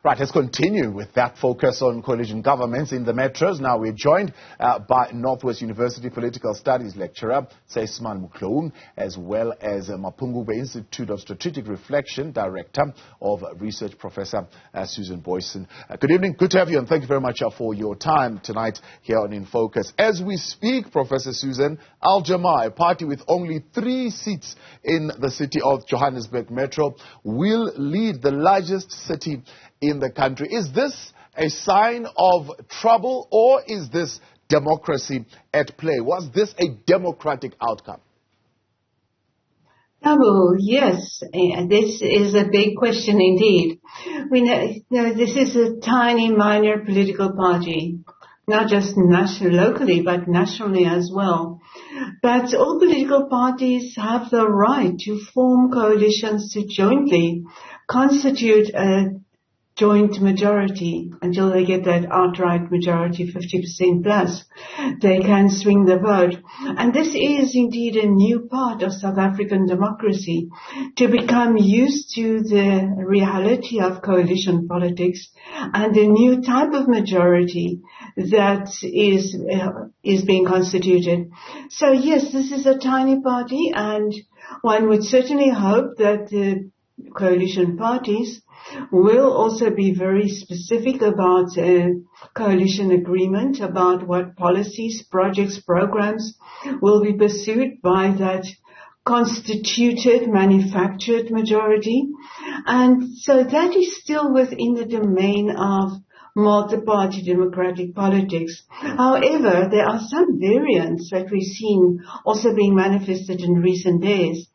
Right, let's continue with that focus on coalition governments in the metros. Now we're joined by Northwest University Political Studies lecturer Sysman Motloung, as well as Mapungubwe Institute of Strategic Reflection Director of Research Professor Susan Booysen. Good evening, good to have you, and thank you very much for your time tonight here on In Focus. As we speak, Professor Susan, Al Jama, a party with only 3 seats in the city of Johannesburg Metro, will lead the largest city in the country. Is this a sign of trouble, or is this democracy at play? Was this a democratic outcome? Oh, yes. This is a big question indeed. We know this is a tiny, minor political party, not just locally, but nationally as well. But all political parties have the right to form coalitions to jointly constitute a joint majority until they get that outright majority, 50% plus. They can swing the vote. And this is indeed a new part of South African democracy, to become used to the reality of coalition politics and the new type of majority that is being constituted. So yes, this is a tiny party, and one would certainly hope that the coalition parties will also be very specific about a coalition agreement, about what policies, projects, programs will be pursued by that constituted, manufactured majority. And so that is still within the domain of multi-party democratic politics. However, there are some variants that we've seen also being manifested in recent days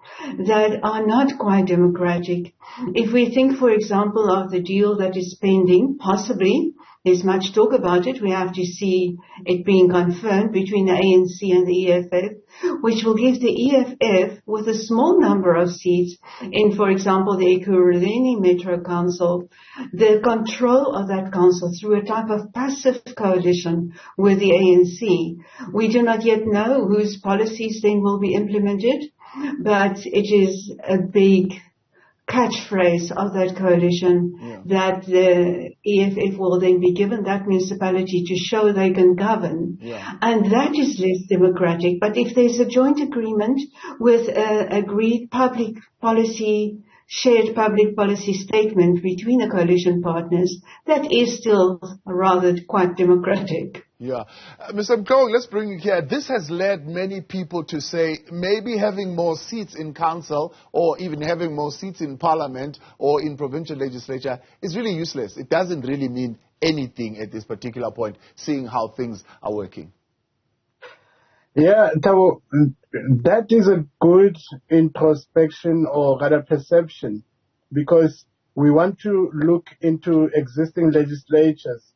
that are not quite democratic. If we think, for example, of the deal that is pending, possibly, there's much talk about it, we have to see it being confirmed between the ANC and the EFF, which will give the EFF, with a small number of seats in, for example, the Ekurhuleni Metro Council, the control of that council through a type of passive coalition with the ANC. We do not yet know whose policies then will be implemented, but it is a big catchphrase of that coalition that the EFF will then be given that municipality to show they can govern. And that is less democratic. But if there's a joint agreement with an agreed public policy, shared public policy statement between the coalition partners, that is still rather quite democratic. Mr. Motloung, let's bring you here. This has led many people to say maybe having more seats in council, or even having more seats in parliament or in provincial legislature, is really useless. It doesn't really mean anything at this particular point, seeing how things are working. Yeah, Tabo, that is a good introspection, or rather perception, because we want to look into existing legislatures.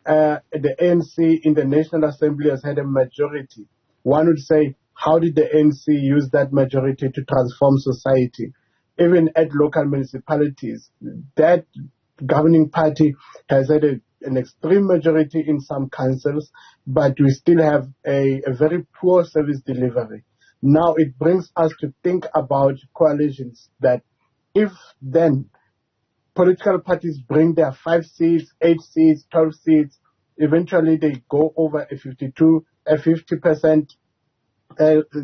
The ANC in the National Assembly has had a majority. One would say, how did the ANC use that majority to transform society? Even at local municipalities, that governing party has had an extreme majority in some councils, but we still have a very poor service delivery. Now it brings us to think about coalitions, that if then political parties bring their 5 seats, 8 seats, 12 seats, eventually they go over a 50%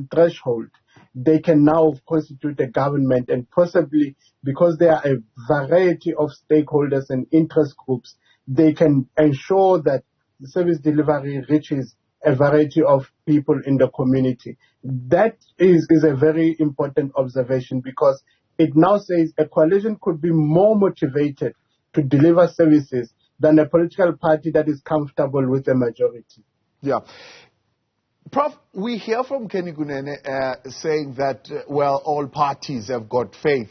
threshold. They can now constitute a government, and possibly, because there are a variety of stakeholders and interest groups, they can ensure that the service delivery reaches a variety of people in the community. That is a very important observation, because it now says a coalition could be more motivated to deliver services than a political party that is comfortable with a majority. Prof, we hear from Kenny Kunene saying that, well, all parties have got faith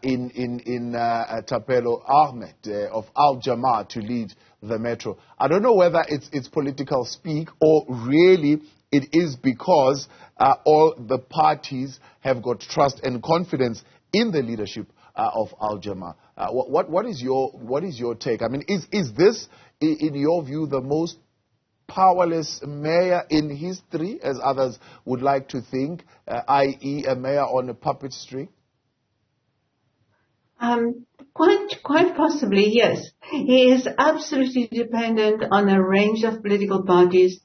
in Thapelo Ahmed of Al Jama to lead the metro. I don't know whether it's political speak, or really it is because all the parties have got trust and confidence in the leadership of Al Jama. What is your take? I mean, is this, in your view, the most powerless mayor in history, as others would like to think, i.e. a mayor on a puppet string? Quite possibly, yes. He is absolutely dependent on a range of political parties.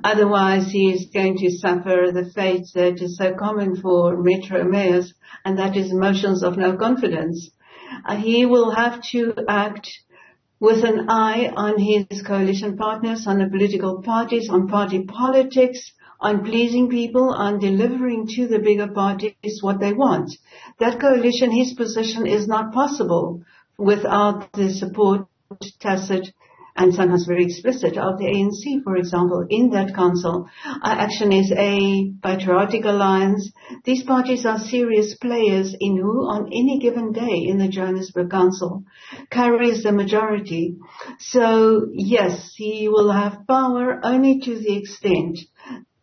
Otherwise, he is going to suffer the fate that is so common for metro mayors, and that is motions of no confidence. He will have to act with an eye on his coalition partners, on the political parties, on party politics, on pleasing people, on delivering to the bigger parties what they want. That coalition, his position is not possible without the support, tacit, and sometimes very explicit, of the ANC, for example, in that council. Our Action is a patriotic alliance. These parties are serious players in who, on any given day in the Johannesburg Council, carries the majority. So, yes, he will have power only to the extent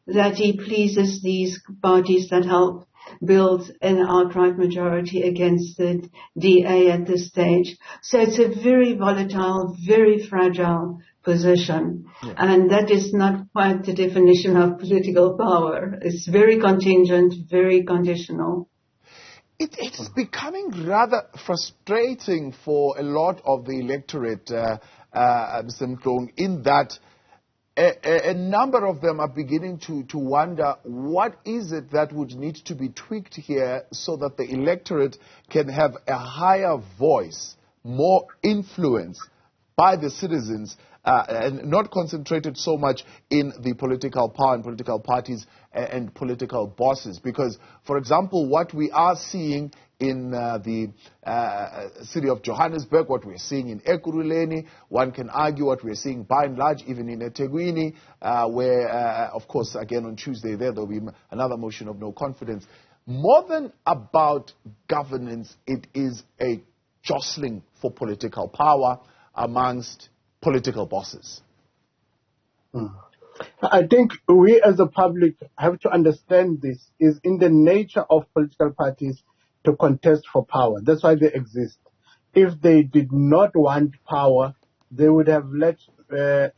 that he pleases these parties that help build an outright majority against the DA at this stage. So it's a very volatile, very fragile position. Yeah. And that is not quite the definition of political power. It's very contingent, very conditional. It is becoming rather frustrating for a lot of the electorate, Mr. Motloung, in that a number of them are beginning to wonder what is it that would need to be tweaked here so that the electorate can have a higher voice, more influence by the citizens, and not concentrated so much in the political power and political parties and political bosses. Because, for example, what we are seeing in the city of Johannesburg, what we're seeing in Ekurhuleni, one can argue what we're seeing by and large even in eThekwini, where, of course, again on Tuesday there'll be another motion of no confidence. More than about governance, it is a jostling for political power amongst political bosses. I think we as a public have to understand this is in the nature of political parties to contest for power. That's why they exist. If they did not want power, they would have let the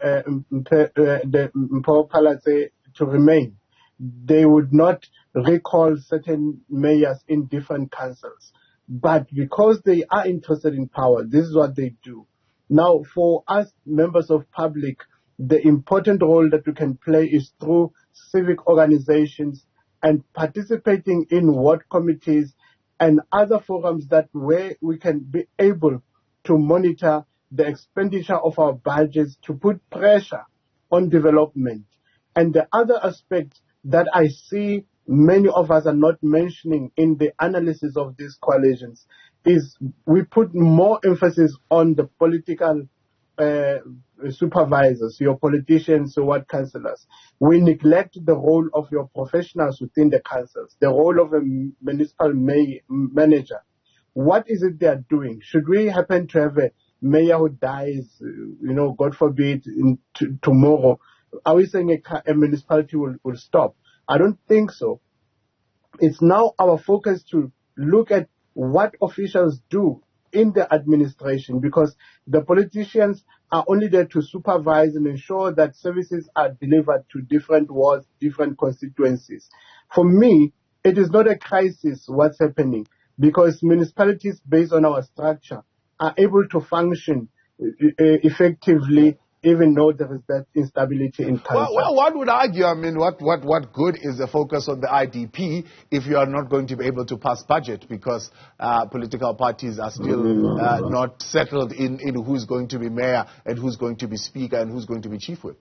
Mpho Palace to remain. They would not recall certain mayors in different councils. But because they are interested in power, this is what they do. Now, for us members of public, the important role that we can play is through civic organizations and participating in ward committees and other forums that where we can be able to monitor the expenditure of our budgets to put pressure on development. And the other aspect that I see many of us are not mentioning in the analysis of these coalitions is we put more emphasis on the political supervisors, your politicians, your ward councillors. We neglect the role of your professionals within the councils, the role of a municipal manager. What is it they are doing? Should we happen to have a mayor who dies, God forbid, tomorrow, are we saying a municipality will stop? I don't think so. It's now our focus to look at what officials do in the administration, because the politicians are only there to supervise and ensure that services are delivered to different wards, different constituencies. For me, it is not a crisis what's happening, because municipalities, based on our structure, are able to function effectively even though there is that instability in council. Well, one would argue, what good is the focus on the IDP if you are not going to be able to pass budget, because political parties are still not settled in who's going to be mayor and who's going to be speaker and who's going to be chief whip.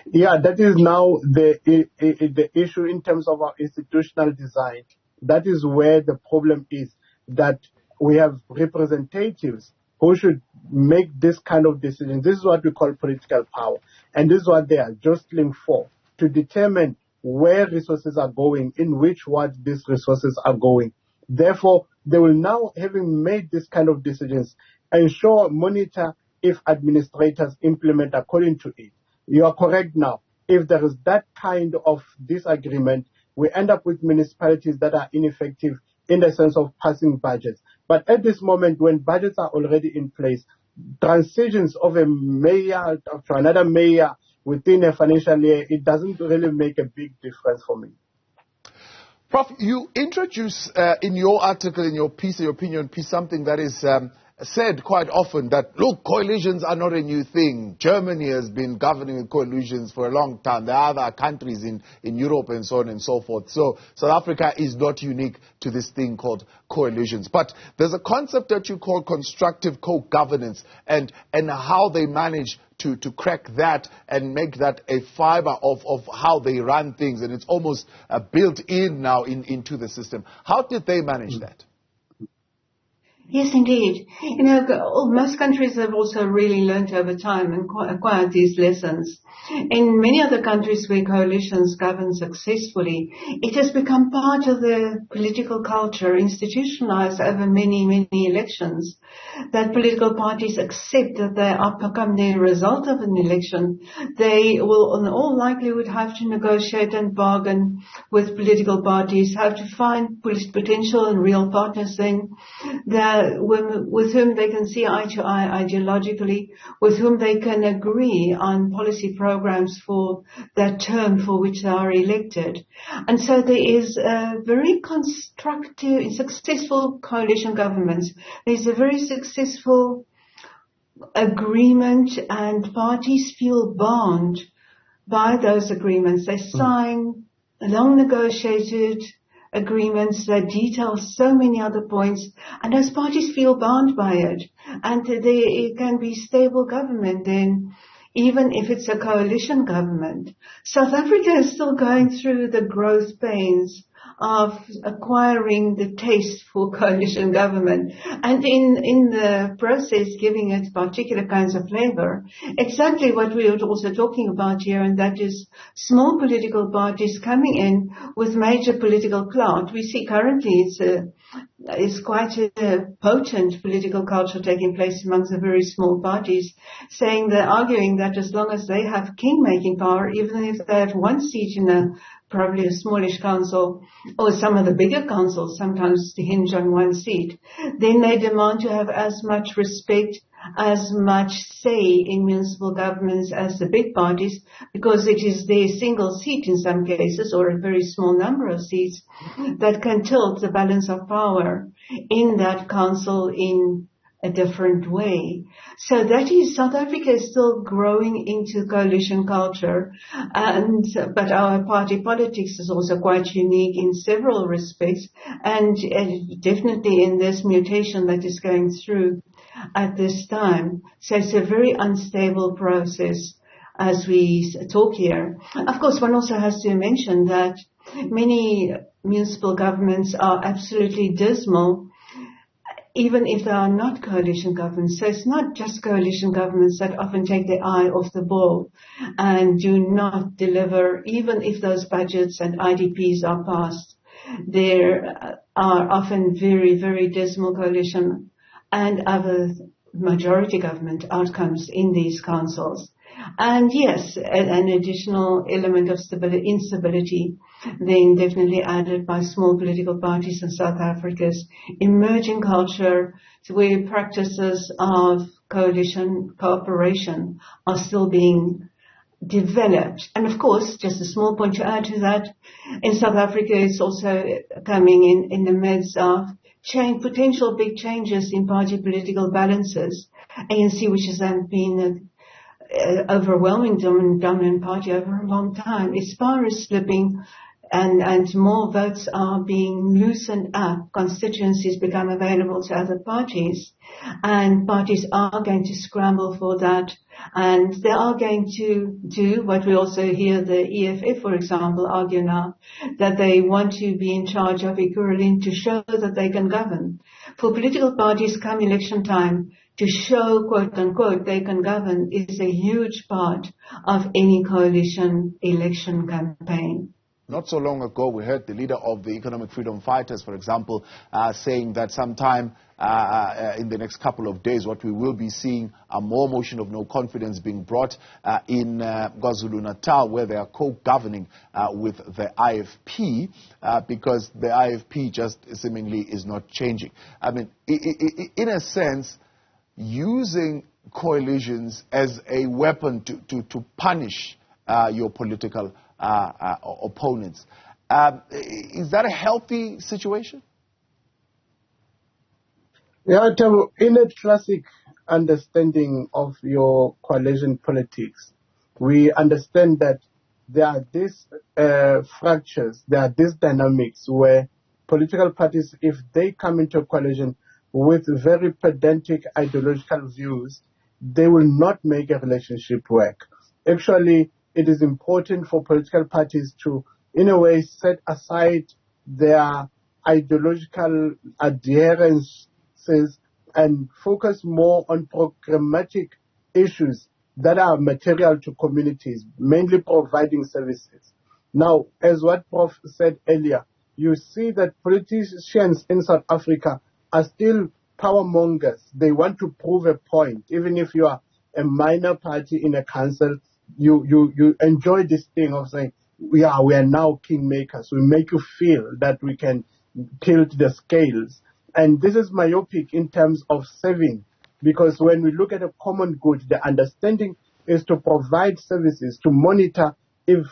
Yeah, that is now the issue in terms of our institutional design. That is where the problem is, that we have representatives who should make this kind of decision. This is what we call political power. And this is what they are jostling for, to determine where resources are going, in which wards these resources are going. Therefore, they will now, having made this kind of decisions, monitor if administrators implement according to it. You are correct now. If there is that kind of disagreement, we end up with municipalities that are ineffective in the sense of passing budgets. But at this moment, when budgets are already in place, transitions of a mayor to another mayor within a financial year, it doesn't really make a big difference for me. Prof, you introduce in your article, in your piece, your opinion piece, something that is said quite often that, look, coalitions are not a new thing. Germany has been governing with coalitions for a long time. There are other countries in Europe and so on and so forth. So South Africa is not unique to this thing called coalitions. But there's a concept that you call constructive co-governance and how they manage to crack that and make that a fiber of how they run things. And it's almost built in now into the system. How did they manage that? Yes, indeed. You know, most countries have also really learned over time and acquired these lessons. In many other countries where coalitions govern successfully, it has become part of the political culture, institutionalized over many, many elections, that political parties accept that they are become the result of an election. They will, in all likelihood, have to negotiate and bargain with political parties, have to find potential and real partners then, with whom they can see eye to eye ideologically, with whom they can agree on policy programs for that term for which they are elected. And so there is a very constructive, successful coalition governments. There's a very successful agreement and parties feel bound by those agreements. They sign long negotiated agreements that detail so many other points, and those parties feel bound by it. And it can be stable government then, even if it's a coalition government. South Africa is still going through the growth pains of acquiring the taste for coalition government, and in the process giving it particular kinds of flavor. Exactly what we are also talking about here, and that is small political parties coming in with major political clout. We see currently it's quite a potent political culture taking place amongst the very small parties, they're arguing that as long as they have king-making power, even if they have one seat in probably a smallish council, or some of the bigger councils sometimes hinge on one seat, then they demand to have as much respect, as much say in municipal governments as the big parties, because it is their single seat in some cases, or a very small number of seats, that can tilt the balance of power in that council in a different way. So that is, South Africa is still growing into coalition culture, but our party politics is also quite unique in several respects, and definitely in this mutation that is going through at this time. So it's a very unstable process as we talk here. Of course, one also has to mention that many municipal governments are absolutely dismal, even if they are not coalition governments. So it's not just coalition governments that often take their eye off the ball and do not deliver, even if those budgets and IDPs are passed. There are often very, very dismal coalition and other majority government outcomes in these councils. And yes, an additional element of instability then definitely added by small political parties in South Africa's emerging culture, where practices of coalition cooperation are still being developed. And of course, just a small point to add to that, in South Africa it's also coming in the midst of potential big changes in party political balances. ANC, which has been overwhelming dominant party over a long time, its power is slipping, and more votes are being loosened up. Constituencies become available to other parties, and parties are going to scramble for that, and they are going to do what we also hear the EFF, for example, argue now, that they want to be in charge of Ekurhuleni to show that they can govern. For political parties come election time, to show, quote unquote, they can govern is a huge part of any coalition election campaign. Not so long ago, we heard the leader of the Economic Freedom Fighters, for example, saying that sometime in the next couple of days, what we will be seeing are more motion of no confidence being brought in KwaZulu-Natal, where they are co-governing with the IFP, because the IFP just seemingly is not changing. I mean, in a sense, using coalitions as a weapon to punish your political opponents. Is that a healthy situation? Yeah, Tabo, in a classic understanding of your coalition politics, we understand that there are these fractures, there are these dynamics where political parties, if they come into a coalition with very pedantic ideological views, they will not make a relationship work. Actually, it is important for political parties to, in a way, set aside their ideological adherences and focus more on programmatic issues that are material to communities, mainly providing services. Now, as what Prof said earlier, you see that politicians in South Africa are still power mongers. They want to prove a point. Even if you are a minor party in a council, you enjoy this thing of saying, we are now kingmakers. We make you feel that we can tilt the scales. And this is myopic in terms of saving, because when we look at a common good, the understanding is to provide services, to monitor if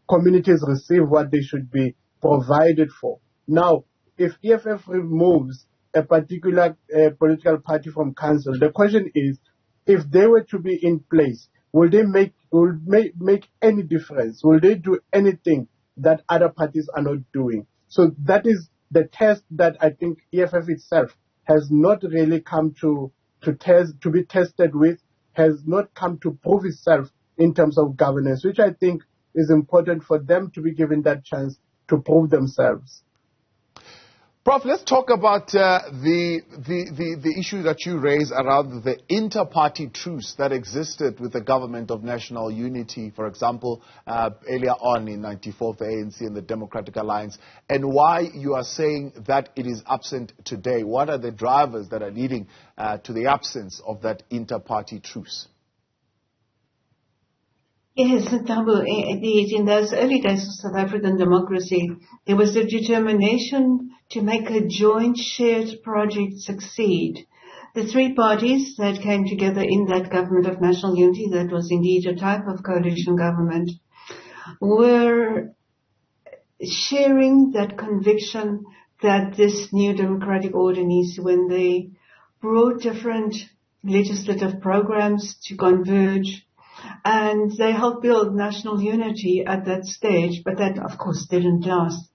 communities receive what they should be provided for. Now, if EFF removes a particular political party from council, the question is, if they were to be in place, will they make any difference? Will they do anything that other parties are not doing? So that is the test that I think EFF itself has not really come to be tested with, has not come to prove itself in terms of governance, which I think is important for them to be given that chance to prove themselves. Prof, let's talk about the issue that you raised around the inter-party truce that existed with the government of national unity, for example, earlier on in '94, the ANC and the Democratic Alliance, and why you are saying that it is absent today. What are the drivers that are leading to the absence of that inter-party truce? Yes, Thabo, indeed, in those early days of South African democracy, there was a determination to make a joint shared project succeed. The three parties that came together in that government of national unity, that was indeed a type of coalition government, were sharing that conviction that this new democratic order needs, when they brought different legislative programs to converge, and they helped build national unity at that stage, but that, of course, didn't last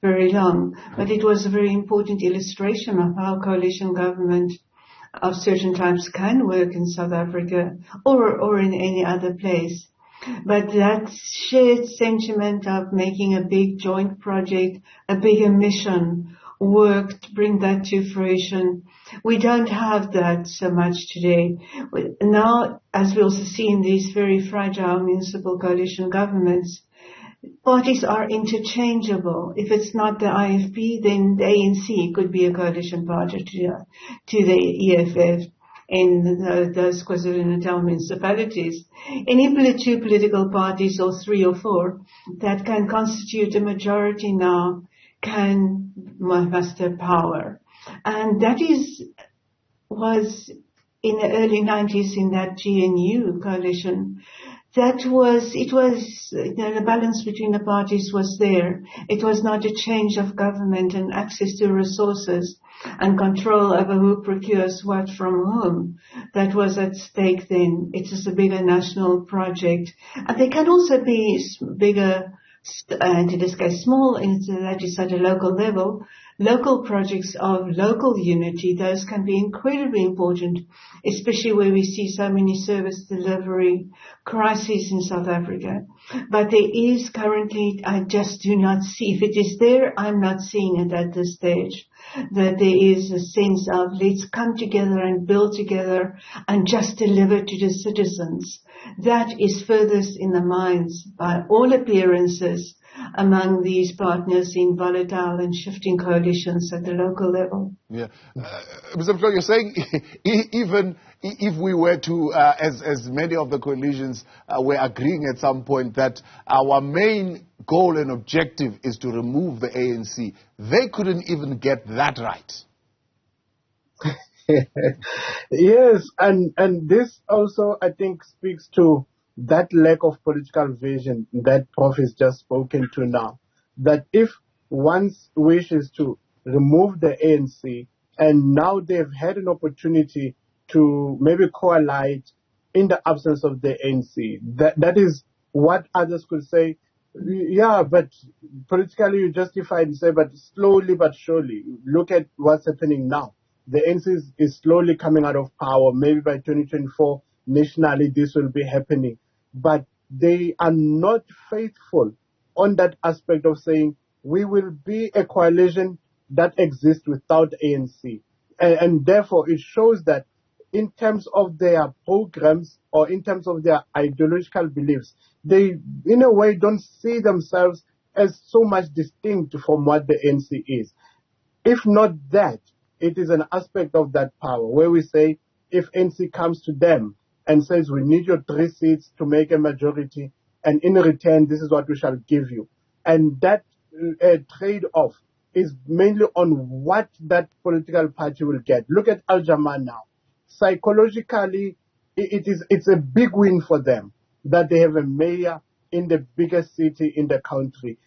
very long. But it was a very important illustration of how coalition government of certain types can work in South Africa or in any other place. But that shared sentiment of making a big joint project, a bigger mission, work to bring that to fruition. We don't have that so much today. Now, as we also see in these very fragile municipal coalition governments, parties are interchangeable. If it's not the IFP, then the ANC could be a coalition party to the EFF in those KwaZulu-Natal municipalities. Any two political parties, or three or four, that can constitute a majority now can muster power. And that was in the early 90s in that GNU coalition. The balance between the parties was there. It was not a change of government and access to resources and control over who procures what from whom that was at stake then. It is a bigger national project. And they can also be bigger, and in this case small, that is at a local level. Local projects of local unity, those can be incredibly important, especially where we see so many service delivery crises in South Africa. But there is currently, I just do not see, if it is there, I'm not seeing it at this stage, that there is a sense of let's come together and build together and just deliver to the citizens. That is furthest in the minds, by all appearances, among these partners in volatile and shifting coalitions at the local level. Yeah. Mr. Motloung, you're saying even if we were to, as many of the coalitions were agreeing at some point, that our main goal and objective is to remove the ANC, they couldn't even get that right. Yes, and this also, I think, speaks to that lack of political vision that Prof has just spoken to now. that if one's wish is to remove the ANC, and now they've had an opportunity to maybe coalite in the absence of the ANC, that is what others could say, yeah, but politically you justify and say, but slowly but surely, look at what's happening now. The ANC is slowly coming out of power. Maybe by 2024, nationally, this will be happening. But they are not faithful on that aspect of saying, we will be a coalition that exists without ANC. And therefore, it shows that in terms of their programs or in terms of their ideological beliefs, they, in a way, don't see themselves as so much distinct from what the ANC is. If not that, it is an aspect of that power where we say, if ANC comes to them and says, we need your 3 seats to make a majority, and in return, this is what we shall give you. And that trade-off is mainly on what that political party will get. Look at Al-Jamaa now. Psychologically, it's a big win for them that they have a mayor in the biggest city in the country.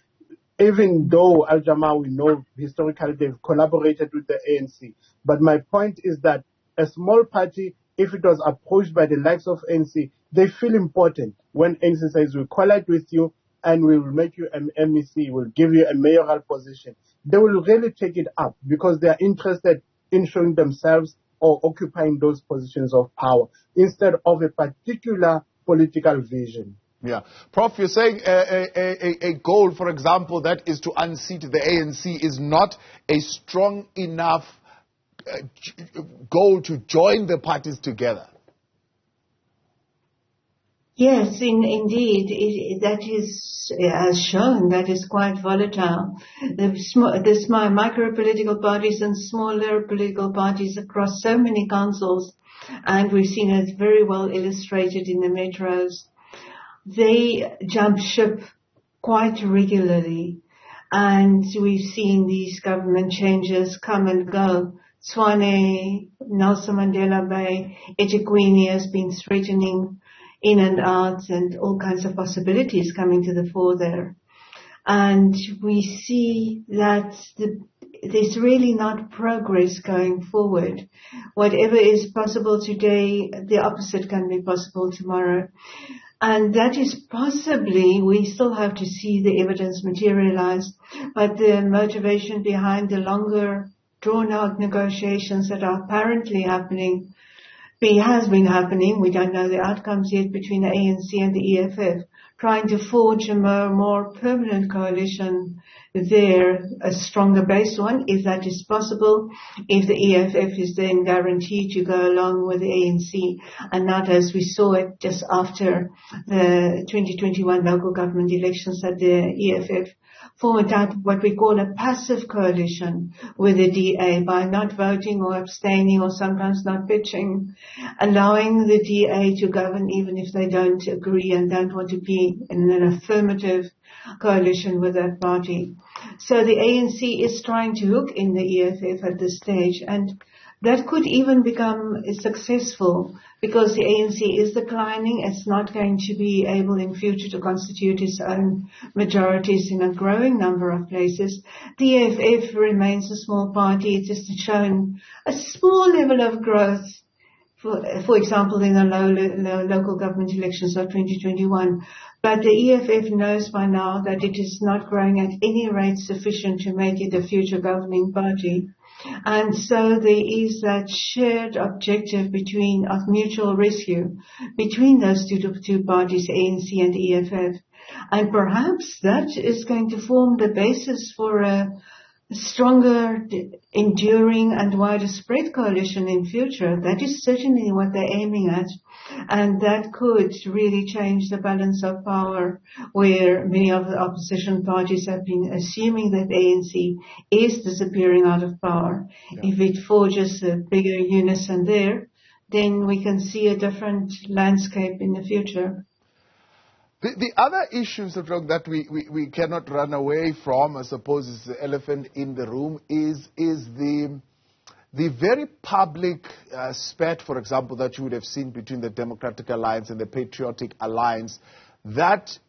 Even though Al-Jamaa, we know historically they've collaborated with the ANC. But my point is that a small party, if it was approached by the likes of ANC, they feel important when ANC says, we'll collide with you and we will make you an MEC, we'll give you a mayoral position. They will really take it up because they are interested in showing themselves or occupying those positions of power instead of a particular political vision. Yeah. Prof, you're saying a goal, for example, that is to unseat the ANC is not a strong enough goal to join the parties together. Yes, indeed, that is, as shown, that is quite volatile. The micro-political parties and smaller political parties across so many councils, and we've seen it very well illustrated in the metros, they jump ship quite regularly, and we've seen these government changes come and go. Tshwane, Nelson Mandela Bay, eThekwini has been threatening in and out, and all kinds of possibilities coming to the fore there. And we see that there's really not progress going forward. Whatever is possible today, the opposite can be possible tomorrow. And that is possibly, we still have to see the evidence materialize, but the motivation behind the longer drawn-out negotiations that are apparently happening has been happening. We don't know the outcomes yet between the ANC and the EFF, trying to forge a more permanent coalition there, a stronger base one, if that is possible, if the EFF is then guaranteed to go along with the ANC, and not as we saw it just after the 2021 local government elections that the EFF formed out what we call a passive coalition with the DA by not voting or abstaining or sometimes not pitching, allowing the DA to govern even if they don't agree and don't want to be in an affirmative coalition with that party. So the ANC is trying to hook in the EFF at this stage, and that could even become successful because the ANC is declining. It's not going to be able in future to constitute its own majorities in a growing number of places. The EFF remains a small party. It has shown a small level of growth, for example, in the local government elections of 2021. But the EFF knows by now that it is not growing at any rate sufficient to make it a future governing party. And so there is that shared objective of mutual rescue between those two parties, ANC and EFF. And perhaps that is going to form the basis for a stronger, enduring and wider spread coalition in future. That is certainly what they're aiming at. And that could really change the balance of power, where many of the opposition parties have been assuming that ANC is disappearing out of power. Yeah. If it forges a bigger unison there, then we can see a different landscape in the future. The other issues that we cannot run away from, I suppose, is the elephant in the room, is the very public spat, for example, that you would have seen between the Democratic Alliance and the Patriotic Alliance, that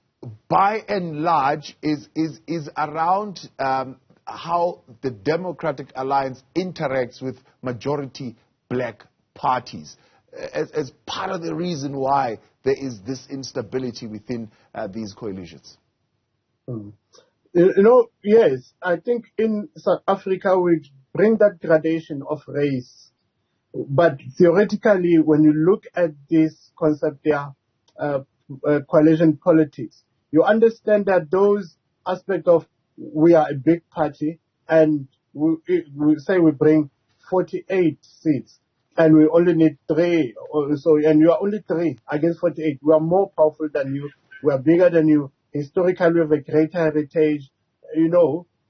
by and large, is around how the Democratic Alliance interacts with majority black parties as part of the reason why there is this instability within these coalitions. Yes, I think in South Africa we bring that gradation of race. But theoretically, when you look at this concept there, coalition politics, you understand that those aspects of we are a big party and we say we bring 48 seats and we only need 3 or so, and you are only 3 against 48. We are more powerful than you. We are bigger than you. Historically, we have a greater heritage.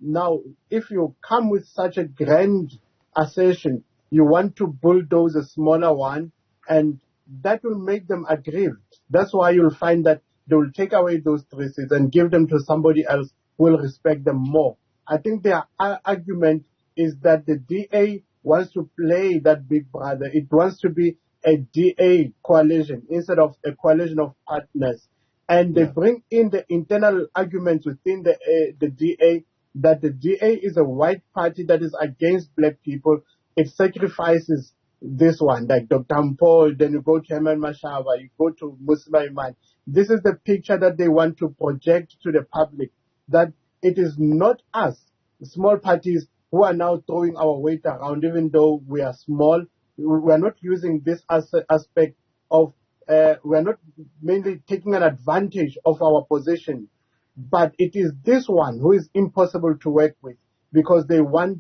Now, if you come with such a grand assertion, you want to bulldoze a smaller one, and that will make them aggrieved. That's why you'll find that they will take away those 3 seats and give them to somebody else who will respect them more. I think their argument is that the DA wants to play that big brother. It wants to be a DA coalition instead of a coalition of partners. And they bring in the internal arguments within the DA that the DA is a white party that is against black people. It sacrifices this one, like Dr. Mpho, then you go to Herman Mashaba, you go to Sysman. This is the picture that they want to project to the public, that it is not us, small parties, who are now throwing our weight around, even though we are small. We are not using this aspect of, we are not mainly taking an advantage of our position, but it is this one who is impossible to work with because they want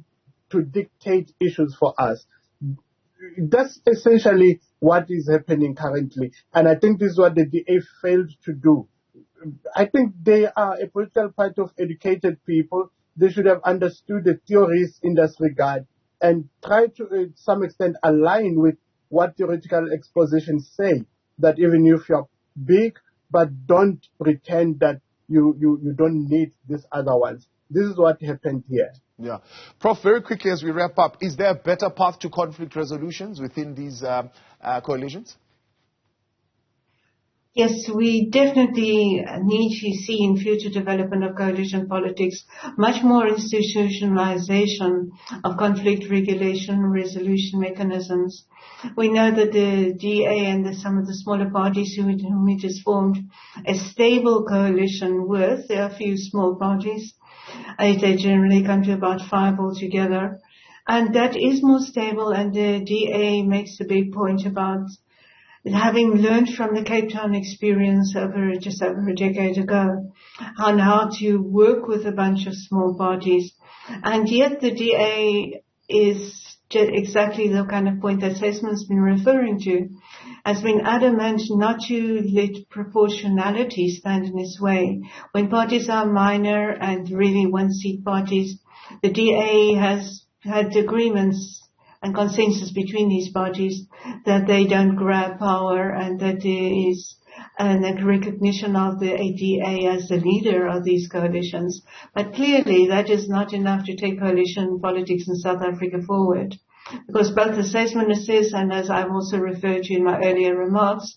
to dictate issues for us. That's essentially what is happening currently, and I think this is what the DA failed to do. I think they are a political party of educated people. They should have understood the theories in this regard and try to, some extent, align with what theoretical expositions say, that even if you're big, but don't pretend that you don't need these other ones. This is what happened here. Yeah. Prof, very quickly as we wrap up, is there a better path to conflict resolutions within these coalitions? Yes, we definitely need to see in future development of coalition politics much more institutionalization of conflict regulation and resolution mechanisms. We know that the DA and some of the smaller parties whom we just formed a stable coalition with, there are a few small parties, they generally come to about 5 altogether, and that is more stable, and the DA makes a big point about having learned from the Cape Town experience just over a decade ago on how to work with a bunch of small parties. And yet the DA is exactly the kind of point that Sysman's been referring to, has been adamant not to let proportionality stand in its way. When parties are minor and really one-seat parties, the DA has had agreements and consensus between these parties that they don't grab power and that there is a recognition of the ADA as the leader of these coalitions. But clearly that is not enough to take coalition politics in South Africa forward, because both the Sysman says, and as I've also referred to in my earlier remarks,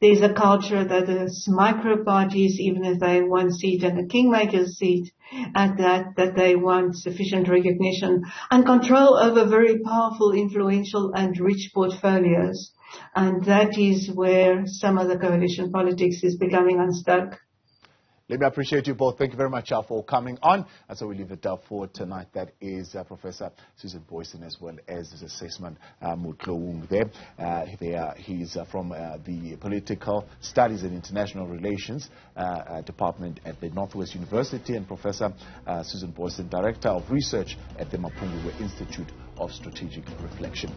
there's a culture that the micro parties, even if they have 1 seat and a kingmaker seat, at that they want sufficient recognition and control over very powerful, influential and rich portfolios. And that is where some of the coalition politics is becoming unstuck. Let me appreciate you both. Thank you very much for coming on. And so we leave it for tonight. That is Professor Susan Booysen as well as Sysman Motloung there. He's from the Political Studies and International Relations Department at the Northwest University, and Professor Susan Booysen, Director of Research at the Mapungubwe Institute of Strategic Reflection.